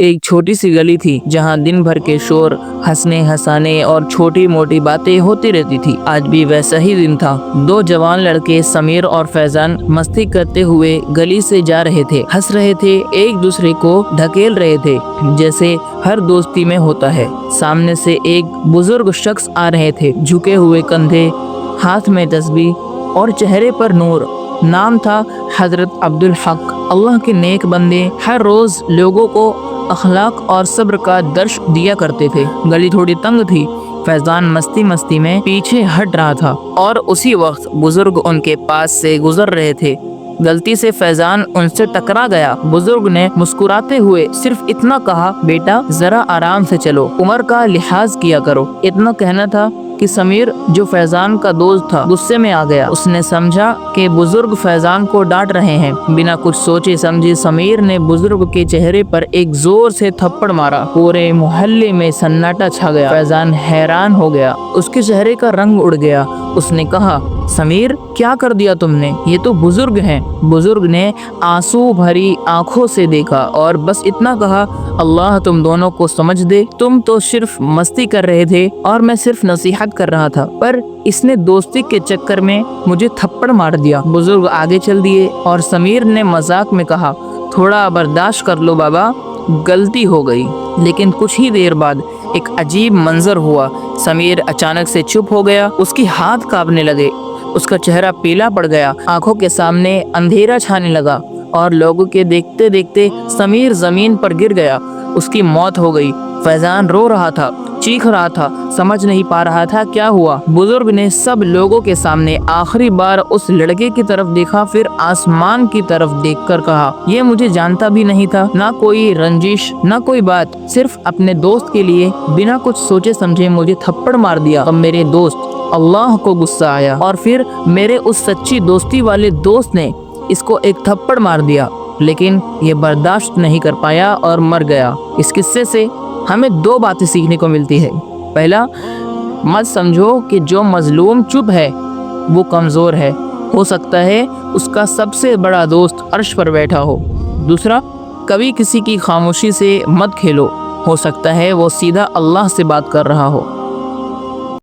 एक छोटी सी गली थी जहाँ दिन भर के शोर, हंसने हंसाने और छोटी मोटी बातें होती रहती थी। आज भी वैसा ही दिन था। दो जवान लड़के समीर और फैजान मस्ती करते हुए गली से जा रहे थे, हंस रहे थे, एक दूसरे को ढकेल रहे थे जैसे हर दोस्ती में होता है। सामने से एक बुजुर्ग शख्स आ रहे थे, झुके हुए कंधे, हाथ में तस्बीह और चेहरे पर नूर। नाम था हजरत अब्दुल हक। अल्लाह के नेक बंदे हर रोज लोगों को अखलाक और सब्र का दर्श दिया करते थे। गली थोड़ी तंग थी। फैजान मस्ती मस्ती में पीछे हट रहा था और उसी वक्त बुजुर्ग उनके पास से गुजर रहे थे। गलती से फैजान उनसे टकरा गया। बुजुर्ग ने मुस्कुराते हुए सिर्फ इतना कहा, बेटा जरा आराम से चलो, उम्र का लिहाज किया करो। इतना कहना था कि समीर जो फैजान का दोस्त था गुस्से में आ गया। उसने समझा कि बुजुर्ग फैजान को डांट रहे हैं। बिना कुछ सोचे समझे समीर ने बुजुर्ग के चेहरे पर एक जोर से थप्पड़ मारा। पूरे मोहल्ले में सन्नाटा छा गया। फैजान हैरान हो गया, उसके चेहरे का रंग उड़ गया। उसने कहा, समीर क्या कर दिया तुमने? ये तो बुजुर्ग हैं। बुजुर्ग ने आंसू भरी आंखों से देखा और बस इतना कहा, अल्लाह तुम दोनों को समझ दे। तुम तो सिर्फ मस्ती कर रहे थे और मैं सिर्फ नसीहत कर रहा था, पर इसने दोस्ती के चक्कर में मुझे थप्पड़ मार दिया। बुजुर्ग आगे चल दिए और समीर ने मजाक में कहा, थोड़ा बर्दाश्त कर लो बाबा, गलती हो गई। लेकिन कुछ ही देर बाद एक अजीब मंजर हुआ। समीर अचानक से चुप हो गया, उसके हाथ कांपने लगे, उसका चेहरा पीला पड़ गया, आंखों के सामने अंधेरा छाने लगा और लोगों के देखते देखते समीर जमीन पर गिर गया। उसकी मौत हो गई। फैजान रो रहा था, चीख रहा था, समझ नहीं पा रहा था क्या हुआ। बुजुर्ग ने सब लोगों के सामने आखिरी बार उस लड़के की तरफ देखा, फिर आसमान की तरफ देखकर कहा, ये मुझे जानता भी नहीं था। ना कोई रंजिश, ना कोई बात, सिर्फ अपने दोस्त के लिए बिना कुछ सोचे समझे मुझे थप्पड़ मार दिया। अब मेरे दोस्त अल्लाह को गुस्सा आया और फिर मेरे उस सच्ची दोस्ती वाले दोस्त ने इसको एक थप्पड़ मार दिया, लेकिन ये बर्दाश्त नहीं कर पाया और मर गया। इस किस्से से हमें दो बातें सीखने को मिलती है। पहला, मत समझो कि जो मजलूम चुप है वो कमज़ोर है, हो सकता है उसका सबसे बड़ा दोस्त अर्श पर बैठा हो। दूसरा, कभी किसी की खामोशी से मत खेलो, हो सकता है वो सीधा अल्लाह से बात कर रहा हो।